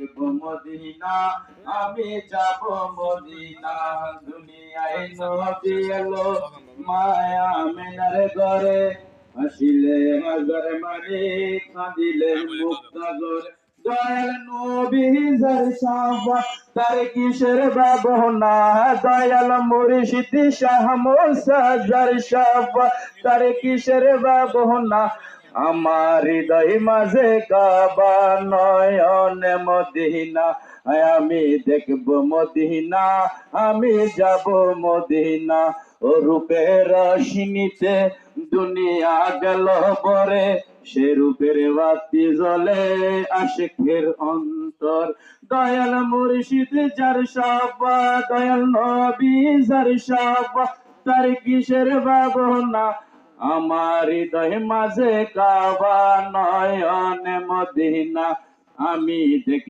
দেখব মদিনা, আমি যাব মদিনা। দুনিয়ায় নবী এলো মায়া আমিনার ঘরে, হাসিলে হাজার মানি কাঁদিলে মুক্তাগর। দয়াল নবী যার সাফা তার কিসের ভাবনা, দয়াল মুর্শিদ শাহ মুসা যার সাফা তার কিসের ভাবনা। আমার হৃদয় মাঝে কাবা নয়নে মদিনা, আমি দেখব মদিনা, আমি যাব মদিনা। ও রূপের রশ্মিতে দুনিয়া গেল পরে, সে রূপের বাতি জ্বলে আশিকের অন্তর। দয়াল মুর্শিদ যার সাফা, দয়াল নবী যার সাফা তার কিসের ভাবনা। আমার হৃদয় মাঝে কাবা নয়নে মদিনা, আমি দেখি